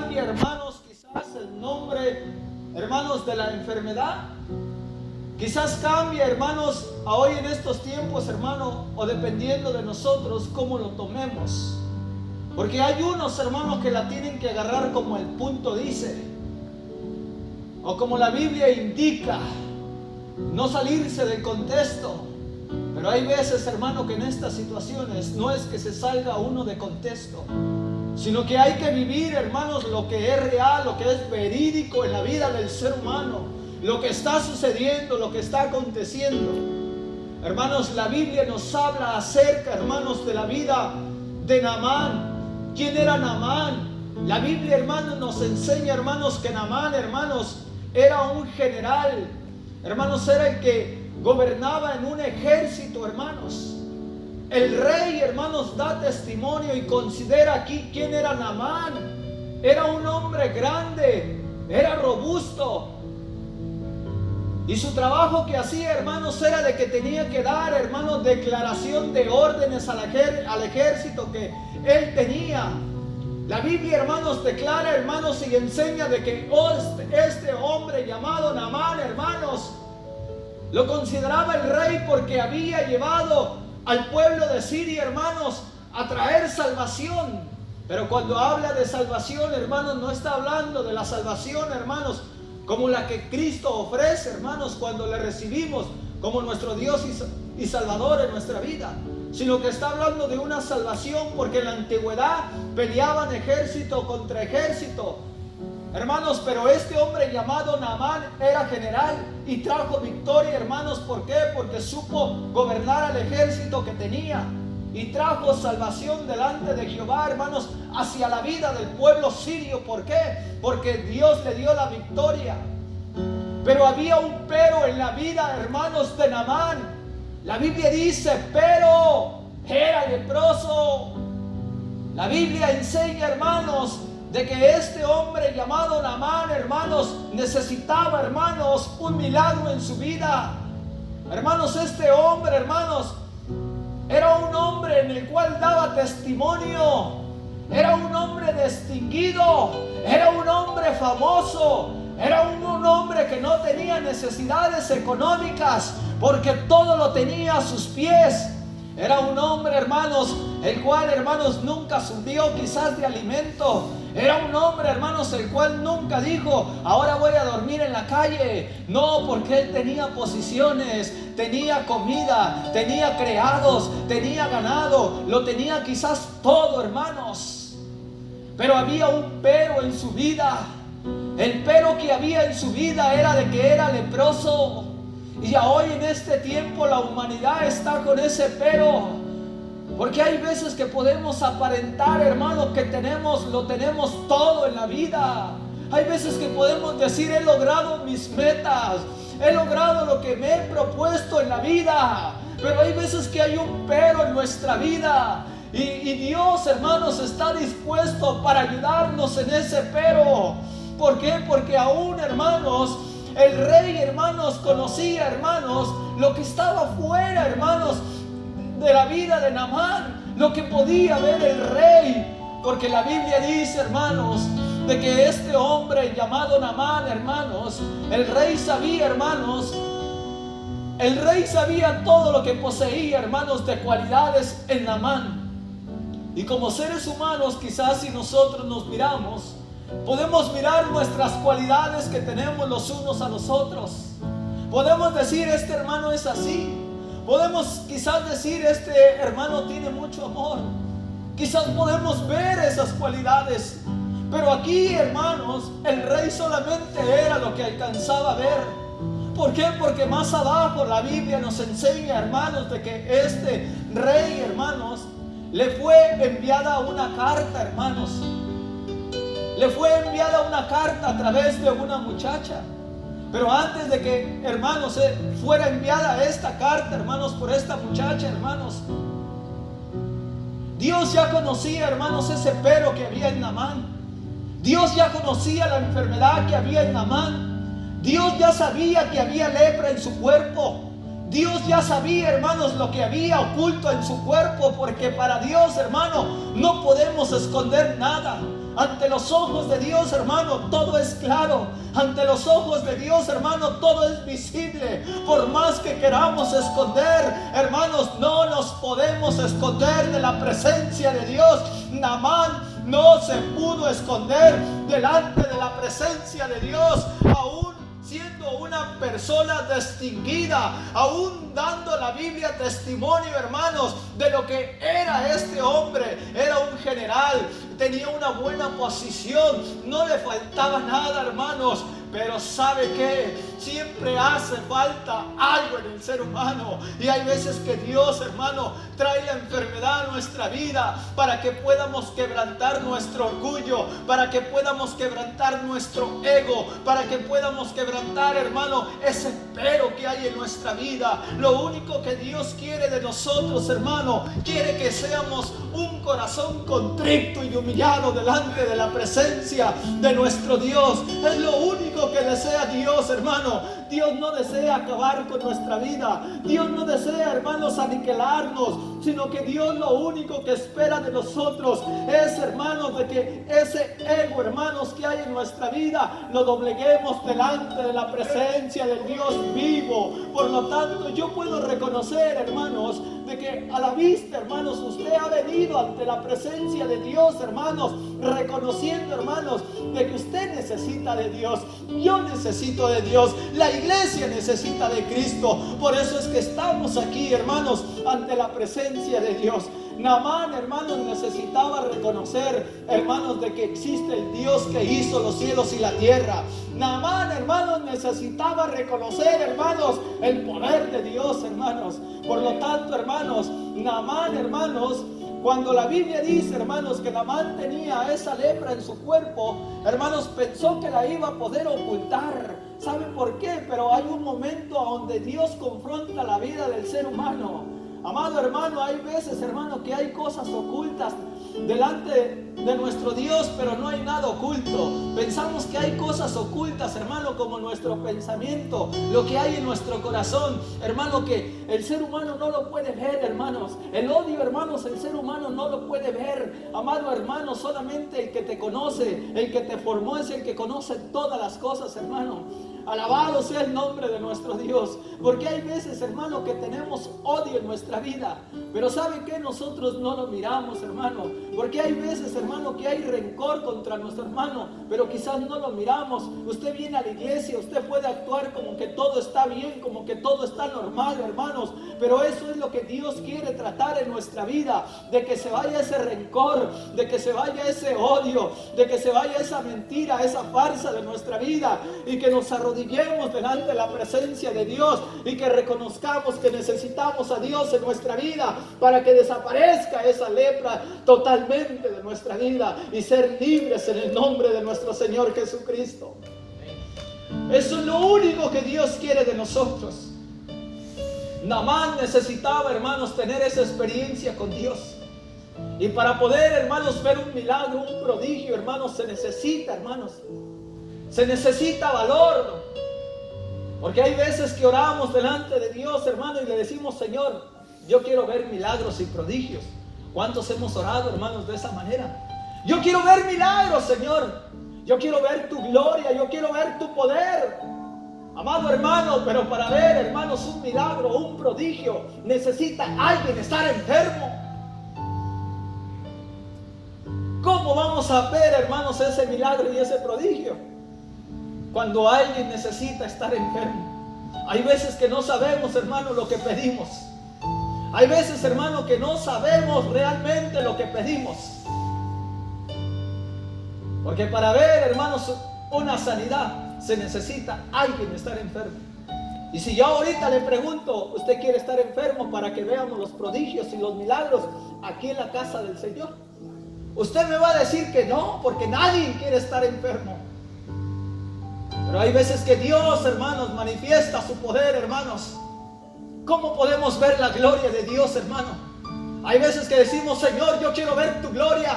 cambia, hermanos, quizás el nombre, hermanos, de la enfermedad. Quizás cambia, hermanos, a hoy en estos tiempos, hermano, o dependiendo de nosotros, cómo lo tomemos. Porque hay unos, hermanos, que la tienen que agarrar como el punto dice, o como la Biblia indica, no salirse del contexto. Pero hay veces, hermano, que en estas situaciones no es que se salga uno de contexto, sino que hay que vivir, hermanos, lo que es real, lo que es verídico en la vida del ser humano. Lo que está sucediendo, lo que está aconteciendo. Hermanos, la Biblia nos habla acerca, hermanos, de la vida de Naamán. ¿Quién era Naamán? La Biblia, hermanos, nos enseña, hermanos, que Naamán, hermanos, era un general. Hermanos, era el que gobernaba en un ejército, hermanos. El rey, hermanos, da testimonio y considera aquí quién era Naamán. Era un hombre grande, era robusto. Y su trabajo que hacía, hermanos, era de que tenía que dar, hermanos, declaración de órdenes al ejército que él tenía. La Biblia, hermanos, declara, hermanos, y enseña de que este hombre llamado Naamán, hermanos, lo consideraba el rey porque había llevado al pueblo de Siria, hermanos, a traer salvación. Pero cuando habla de salvación, hermanos, no está hablando de la salvación, hermanos, como la que Cristo ofrece, hermanos, cuando le recibimos como nuestro Dios y Salvador en nuestra vida, sino que está hablando de una salvación porque en la antigüedad peleaban ejército contra ejército, hermanos. Pero este hombre llamado Naamán era general y trajo victoria, hermanos. ¿Por qué? Porque supo gobernar al ejército que tenía y trajo salvación delante de Jehová, hermanos, hacia la vida del pueblo sirio. ¿Por qué? Porque Dios le dio la victoria. Pero había un pero en la vida, hermanos, de Naamán. La Biblia dice, pero era leproso. La Biblia enseña, hermanos, de que este hombre llamado Naamán, hermanos, necesitaba, hermanos, un milagro en su vida. Hermanos, este hombre, hermanos, era un hombre en el cual daba testimonio. Era un hombre distinguido. Era un hombre famoso. Era un hombre que no tenía necesidades económicas porque todo lo tenía a sus pies. Era un hombre, hermanos, el cual, hermanos, nunca subió quizás de alimento. Era un hombre, hermanos, el cual nunca dijo, ahora voy a dormir en la calle. No, porque él tenía posiciones, tenía comida, tenía criados, tenía ganado, lo tenía quizás todo, hermanos. Pero había un pero en su vida. El pero que había en su vida era de que era leproso. Y hoy en este tiempo la humanidad está con ese pero. Porque hay veces que podemos aparentar, hermanos, que lo tenemos todo en la vida. Hay veces que podemos decir, he logrado mis metas, he logrado lo que me he propuesto en la vida. Pero hay veces que hay un pero en nuestra vida. Y Dios, hermanos, está dispuesto para ayudarnos en ese pero. ¿Por qué? Porque aún, hermanos, el rey, hermanos, conocía, hermanos, lo que estaba fuera, hermanos, de la vida de Naamán, lo que podía ver el rey. Porque la Biblia dice, hermanos, de que este hombre llamado Naamán, hermanos, el rey sabía, hermanos, el rey sabía todo lo que poseía, hermanos, de cualidades en Naamán. Y como seres humanos, quizás si nosotros nos miramos, podemos mirar nuestras cualidades que tenemos los unos a los otros. Podemos decir, este hermano es así. Podemos quizás decir, este hermano tiene mucho amor. Quizás podemos ver esas cualidades. Pero aquí, hermanos, el rey solamente era lo que alcanzaba a ver. ¿Por qué? Porque más abajo la Biblia nos enseña, hermanos, de que este rey, hermanos, le fue enviada una carta, hermanos. Le fue enviada una carta a través de una muchacha. Pero antes de que, hermanos, fuera enviada esta carta, hermanos, por esta muchacha, hermanos, Dios ya conocía, hermanos, ese pero que había en Naamán. Dios ya conocía la enfermedad que había en Naamán. Dios ya sabía que había lepra en su cuerpo. Dios ya sabía, hermanos, lo que había oculto en su cuerpo. Porque para Dios, hermano, no podemos esconder nada. Ante los ojos de Dios, hermano, todo es claro. Ante los ojos de Dios, hermano, todo es visible. Por más que queramos esconder, hermanos, no nos podemos esconder de la presencia de Dios. Naamán no se pudo esconder delante de la presencia de Dios, aún siendo una persona distinguida, aún dando la Biblia testimonio, hermanos, de lo que era este hombre. Era un general, tenía una buena posición, no le faltaba nada, hermanos. Pero ¿sabe qué? Siempre hace falta algo en el ser humano. Y hay veces que Dios, hermano, trae la enfermedad a nuestra vida para que podamos quebrantar nuestro orgullo, para que podamos quebrantar nuestro ego, para que podamos quebrantar, hermano, ese pero que hay en nuestra vida. Lo único que Dios quiere de nosotros, hermano, quiere que seamos un corazón contrito y humillado delante de la presencia de nuestro Dios. Es lo único que desea Dios, hermano. Dios no desea acabar con nuestra vida. Dios no desea, hermanos, aniquilarnos, sino que Dios lo único que espera de nosotros es, hermanos, de que ese ego, hermanos, que hay en nuestra vida, lo dobleguemos delante de la presencia del Dios vivo. Por lo tanto, yo puedo reconocer, hermanos, de que a la vista, hermanos, usted ha venido ante la presencia de Dios, hermanos, reconociendo, hermanos, de que usted necesita de Dios. Yo necesito de Dios. La iglesia necesita de Cristo. Por eso es que estamos aquí, hermanos, ante la presencia de Dios. Naamán, hermanos, necesitaba reconocer, hermanos, de que existe el Dios que hizo los cielos y la tierra. Naamán, hermanos, necesitaba reconocer, hermanos, el poder de Dios, hermanos. Por lo tanto, hermanos, Naamán, hermanos, cuando la Biblia dice, hermanos, que Naamán tenía esa lepra en su cuerpo, hermanos, pensó que la iba a poder ocultar. ¿Sabe por qué? Pero hay un momento donde Dios confronta la vida del ser humano. Amado hermano, hay veces, hermano, que hay cosas ocultas delante de nuestro Dios, pero no hay nada oculto. Pensamos que hay cosas ocultas, hermano, como nuestro pensamiento, lo que hay en nuestro corazón, hermano, que el ser humano no lo puede ver, hermanos. El odio, hermanos, el ser humano no lo puede ver. Amado hermano, solamente el que te conoce, el que te formó, es el que conoce todas las cosas, hermano. Alabado sea el nombre de nuestro Dios. Porque hay veces, hermano, que tenemos odio en nuestra vida, pero ¿sabe qué? Nosotros no lo miramos, hermano. Porque hay veces, hermano, que hay rencor contra nuestro hermano, pero quizás no lo miramos. Usted viene a la iglesia, usted puede actuar como que todo está bien, como que todo está normal, hermanos, pero eso es lo que Dios quiere tratar en nuestra vida, de que se vaya ese rencor, de que se vaya ese odio, de que se vaya esa mentira, esa farsa de nuestra vida, y que nos arrodillemos delante de la presencia de Dios y que reconozcamos que necesitamos a Dios en nuestra vida para que desaparezca esa lepra totalmente de nuestra vida y ser libres en el nombre de nuestro Señor Jesucristo. Eso es lo único que Dios quiere de nosotros. Naamán necesitaba, hermanos, tener esa experiencia con Dios. Y para poder, hermanos, ver un milagro, un prodigio, hermanos, se necesita, hermanos, se necesita valor. Porque hay veces que oramos delante de Dios, hermano, y le decimos: Señor, yo quiero ver milagros y prodigios. ¿Cuántos hemos orado, hermanos, de esa manera? Yo quiero ver milagros, Señor. Yo quiero ver tu gloria, yo quiero ver tu poder. Amado hermano, pero para ver, hermanos, un milagro, un prodigio, necesita alguien estar enfermo. ¿Cómo vamos a ver, hermanos, ese milagro y ese prodigio? Cuando alguien necesita estar enfermo. Hay veces que no sabemos, hermano, lo que pedimos. Hay veces, hermano, que no sabemos realmente lo que pedimos. Porque para ver, hermanos, una sanidad se necesita alguien estar enfermo. Y si yo ahorita le pregunto: ¿usted quiere estar enfermo para que veamos los prodigios y los milagros aquí en la casa del Señor? Usted me va a decir que no, porque nadie quiere estar enfermo. Pero hay veces que Dios, hermanos, manifiesta su poder, hermanos. ¿Cómo podemos ver la gloria de Dios, hermano? Hay veces que decimos: Señor, yo quiero ver tu gloria.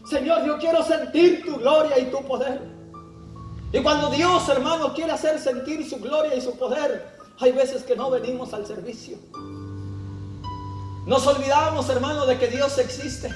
Señor, yo quiero sentir tu gloria y tu poder. Y cuando Dios, hermano, quiere hacer sentir su gloria y su poder, hay veces que no venimos al servicio. Nos olvidamos, hermano, de que Dios existe.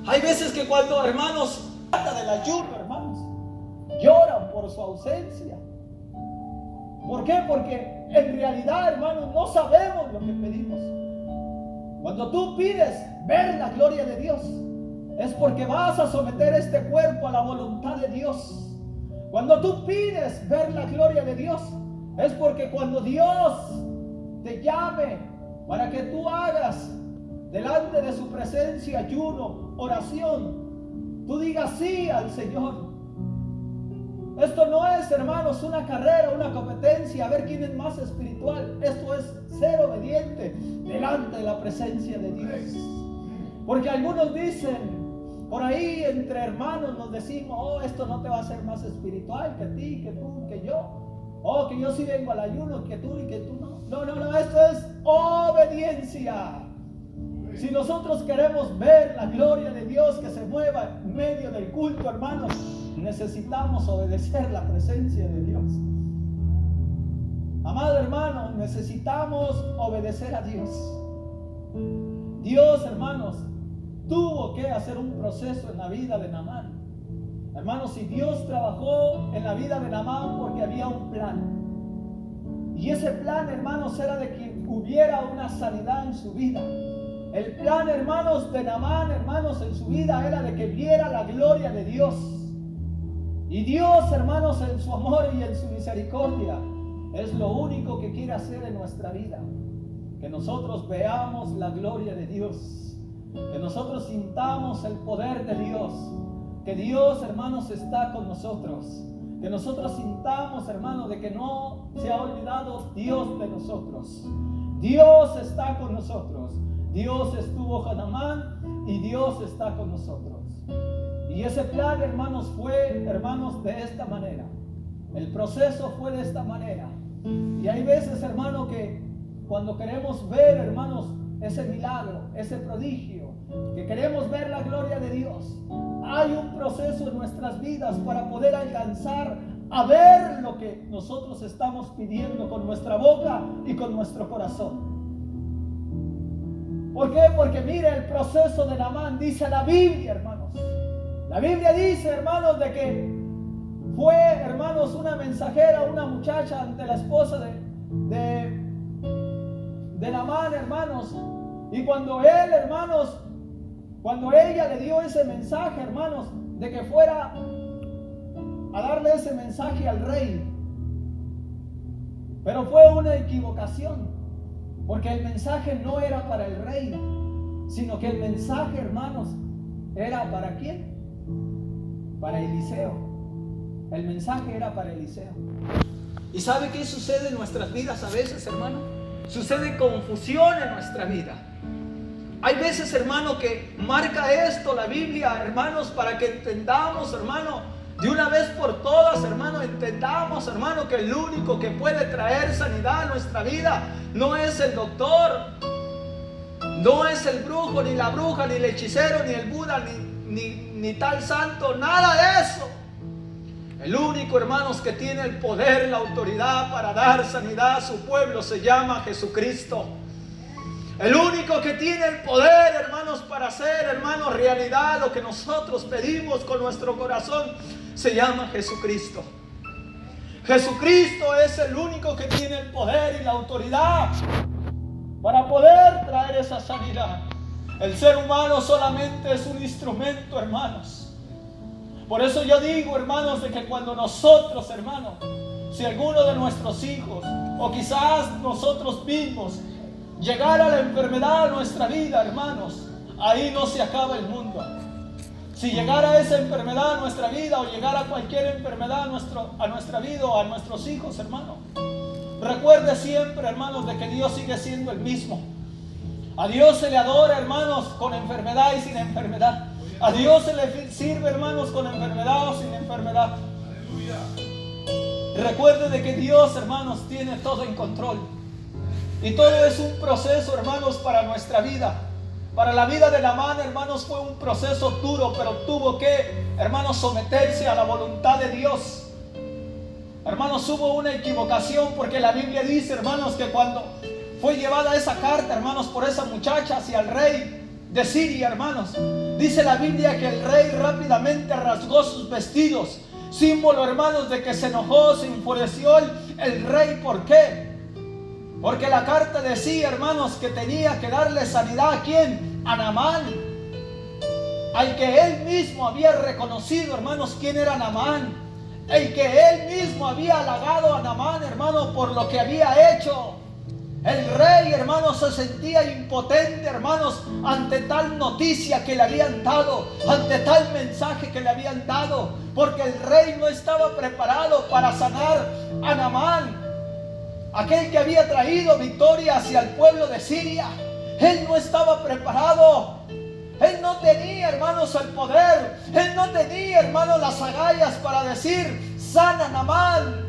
Hay veces que cuando, hermanos, trata del ayuno, hermanos, lloran por su ausencia. ¿Por qué? Porque en realidad, hermanos, no sabemos lo que pedimos. Cuando tú pides ver la gloria de Dios, es porque vas a someter este cuerpo a la voluntad de Dios. Cuando tú pides ver la gloria de Dios, es porque cuando Dios te llame para que tú hagas delante de su presencia ayuno, oración, tú digas sí al Señor. Esto no es, hermanos, una carrera, una competencia a ver quién es más espiritual. Esto es ser obediente delante de la presencia de Dios. Porque algunos dicen, por ahí entre hermanos nos decimos, oh, esto no te va a hacer más espiritual que a ti, que tú, que yo. Oh, que yo sí vengo al ayuno, que tú y que tú no. No, esto es obediencia. Si nosotros queremos ver la gloria de Dios que se mueva en medio del culto, hermanos, necesitamos obedecer la presencia de Dios. Amado hermano, necesitamos obedecer a Dios. Dios, hermanos, tuvo que hacer un proceso en la vida de Naamán. Hermanos, si Dios trabajó en la vida de Naamán porque había un plan. Y ese plan, hermanos, era de que hubiera una sanidad en su vida. El plan, hermanos, de Naamán, hermanos, en su vida era de que viera la gloria de Dios. Y Dios, hermanos, en su amor y en su misericordia, es lo único que quiere hacer en nuestra vida. Que nosotros veamos la gloria de Dios. Que nosotros sintamos el poder de Dios. Que Dios, hermanos, está con nosotros. Que nosotros sintamos, hermanos, de que no se ha olvidado Dios de nosotros. Dios está con nosotros. Dios estuvo con Naamán y Dios está con nosotros. Y ese plan, hermanos, fue, hermanos, de esta manera. El proceso fue de esta manera. Y hay veces, hermano, que cuando queremos ver, hermanos, ese milagro, ese prodigio, que queremos ver la gloria de Dios, hay un proceso en nuestras vidas para poder alcanzar a ver lo que nosotros estamos pidiendo con nuestra boca y con nuestro corazón. ¿Por qué? Porque mire el proceso de Naamán, dice la Biblia, hermanos. La Biblia dice, hermanos, de que fue, hermanos, una mensajera, una muchacha ante la esposa de Naamán, hermanos. Y cuando él, hermanos, cuando ella le dio ese mensaje, hermanos, de que fuera a darle ese mensaje al rey. Pero fue una equivocación, porque el mensaje no era para el rey, sino que el mensaje, hermanos, era ¿para quién? Para Eliseo. El mensaje era para Eliseo. ¿Y sabe qué sucede en nuestras vidas a veces, hermano? Sucede confusión en nuestra vida. Hay veces, hermano, que marca esto la Biblia, hermanos, para que entendamos, hermano, de una vez por todas, hermano, entendamos, hermano, que el único que puede traer sanidad a nuestra vida no es el doctor, no es el brujo, ni la bruja, ni el hechicero, ni el Buda, ni tal santo, nada de eso. El único, hermanos, que tiene el poder, la autoridad para dar sanidad a su pueblo se llama Jesucristo. El único que tiene el poder, hermanos, para hacer, hermanos, realidad lo que nosotros pedimos con nuestro corazón se llama Jesucristo. Jesucristo es el único que tiene el poder y la autoridad para poder traer esa sanidad. El ser humano solamente es un instrumento, hermanos. Por eso yo digo, hermanos, de que cuando nosotros, hermanos, si alguno de nuestros hijos o quizás nosotros mismos llegara la enfermedad a nuestra vida, hermanos, ahí no se acaba el mundo. Si llegara esa enfermedad a nuestra vida o llegara cualquier enfermedad a nuestra vida o a nuestros hijos, hermanos, recuerde siempre, hermanos, de que Dios sigue siendo el mismo. A Dios se le adora, hermanos, con enfermedad y sin enfermedad. A Dios se le sirve, hermanos, con enfermedad o sin enfermedad. Recuerde de que Dios, hermanos, tiene todo en control. Y todo es un proceso, hermanos, para nuestra vida. Para la vida de Naamán, hermanos, fue un proceso duro, pero tuvo que, hermanos, someterse a la voluntad de Dios. Hermanos, hubo una equivocación porque la Biblia dice, hermanos, que cuando fue llevada esa carta, hermanos, por esa muchacha hacia el rey de Siria, hermanos, dice la Biblia que el rey rápidamente rasgó sus vestidos, símbolo, hermanos, de que se enojó, se enfureció el rey. ¿Por qué? Porque la carta decía, hermanos, que tenía que darle sanidad ¿a quién? A Naamán, al que él mismo había reconocido, hermanos, quién era Naamán, el que él mismo había halagado a Naamán, hermanos, por lo que había hecho. El rey, hermanos, se sentía impotente, hermanos, ante tal noticia que le habían dado, ante tal mensaje que le habían dado, porque el rey no estaba preparado para sanar a Naamán, aquel que había traído victoria hacia el pueblo de Siria. Él no estaba preparado. Él no tenía, hermanos, el poder. Él no tenía, hermanos, las agallas para decir: sana a Naamán.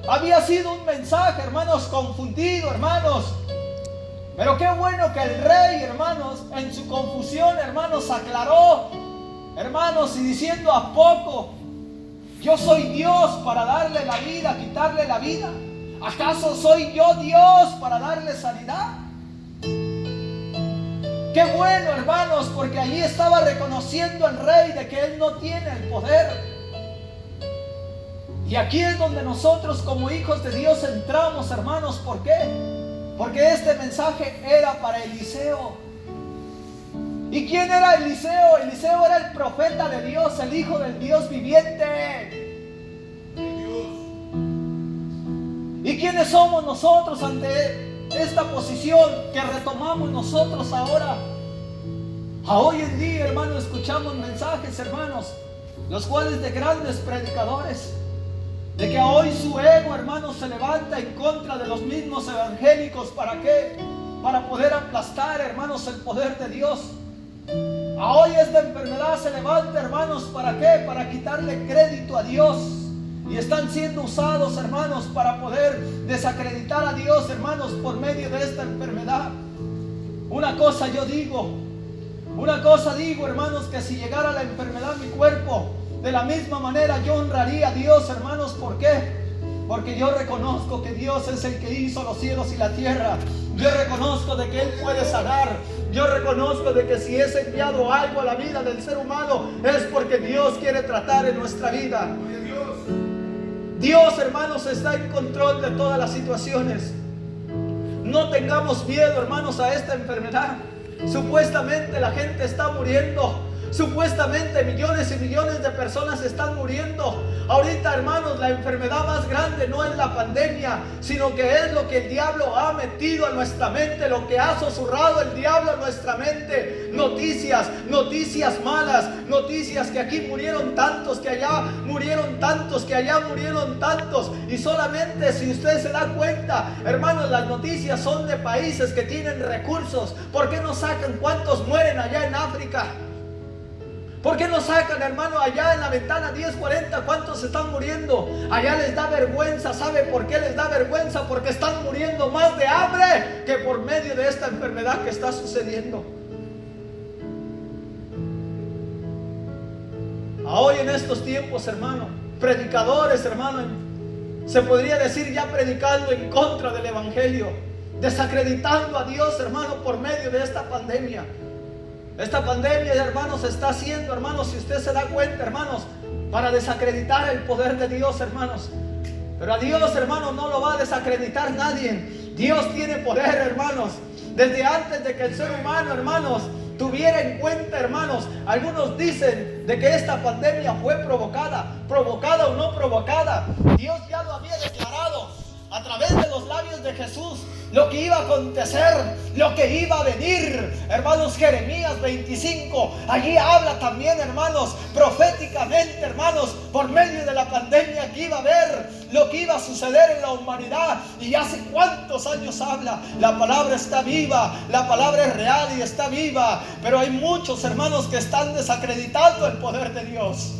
Había sido un mensaje, hermanos, confundido, hermanos. Pero qué bueno que el rey, hermanos, en su confusión, hermanos, aclaró, hermanos, y diciendo: ¿a poco yo soy Dios para darle la vida, quitarle la vida? ¿Acaso soy yo Dios para darle sanidad? Qué bueno, hermanos, porque allí estaba reconociendo el rey de que él no tiene el poder. Y aquí es donde nosotros como hijos de Dios entramos, hermanos. ¿Por qué? Porque este mensaje era para Eliseo. ¿Y quién era Eliseo? Eliseo era el profeta de Dios, el hijo del Dios viviente. ¿Y quiénes somos nosotros ante esta posición que retomamos nosotros ahora? A hoy en día, hermanos, escuchamos mensajes, hermanos, los cuales de grandes predicadores, de que hoy su ego, hermanos, se levanta en contra de los mismos evangélicos. ¿Para qué? Para poder aplastar, hermanos, el poder de Dios. A hoy esta enfermedad se levanta, hermanos, ¿para qué? Para quitarle crédito a Dios. Y están siendo usados, hermanos, para poder desacreditar a Dios, hermanos, por medio de esta enfermedad. Una cosa digo, hermanos, que si llegara la enfermedad a mi cuerpo, de la misma manera yo honraría a Dios, hermanos. ¿Por qué? Porque yo reconozco que Dios es el que hizo los cielos y la tierra. Yo reconozco de que Él puede sanar. Yo reconozco de que si es enviado algo a la vida del ser humano, es porque Dios quiere tratar en nuestra vida. Dios, hermanos, está en control de todas las situaciones. No tengamos miedo, hermanos, a esta enfermedad. Supuestamente la gente está muriendo. Supuestamente millones y millones de personas están muriendo. Ahorita, hermanos, la enfermedad más grande no es la pandemia, sino que es lo que el diablo ha metido a nuestra mente, lo que ha susurrado el diablo a nuestra mente. Noticias malas, noticias que aquí murieron tantos, que allá murieron tantos, que allá murieron tantos. Y solamente si usted se da cuenta, hermanos, las noticias son de países que tienen recursos. ¿Por qué no sacan cuántos mueren allá en África? ¿Por qué no sacan, hermano, allá en la ventana 1040 cuántos están muriendo? Allá les da vergüenza. ¿Sabe por qué les da vergüenza? Porque están muriendo más de hambre que por medio de esta enfermedad que está sucediendo. Hoy en estos tiempos, hermano, predicadores, hermano, se podría decir ya predicando en contra del evangelio, desacreditando a Dios, hermano, por medio de esta pandemia. Esta pandemia, hermanos, está haciendo, hermanos, si usted se da cuenta, hermanos, para desacreditar el poder de Dios, hermanos. Pero a Dios, hermanos, no lo va a desacreditar nadie. Dios tiene poder, hermanos. Desde antes de que el ser humano, hermanos, tuviera en cuenta, hermanos, algunos dicen de que esta pandemia fue provocada o no provocada. Dios ya lo había declarado a través de los labios de Jesús, lo que iba a acontecer, lo que iba a venir. Hermanos, Jeremías 25, allí habla también, hermanos, proféticamente, hermanos, por medio de la pandemia que iba a haber, lo que iba a suceder en la humanidad. Y hace cuántos años habla. La palabra está viva, la palabra es real y está viva. Pero hay muchos, hermanos, que están desacreditando el poder de Dios.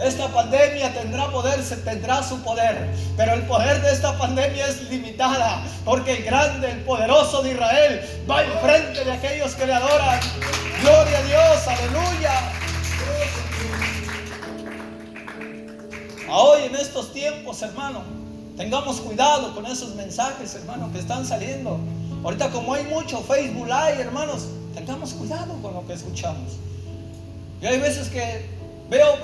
Esta pandemia tendrá poder, tendrá su poder, pero el poder de esta pandemia es limitada, porque el grande, el poderoso de Israel va enfrente de aquellos que le adoran. Gloria a Dios, aleluya. Hoy en estos tiempos, hermano, tengamos cuidado con esos mensajes, hermano, que están saliendo. Ahorita como hay mucho Facebook Live, hermanos, Tengamos cuidado con lo que escuchamos. Y hay veces que veo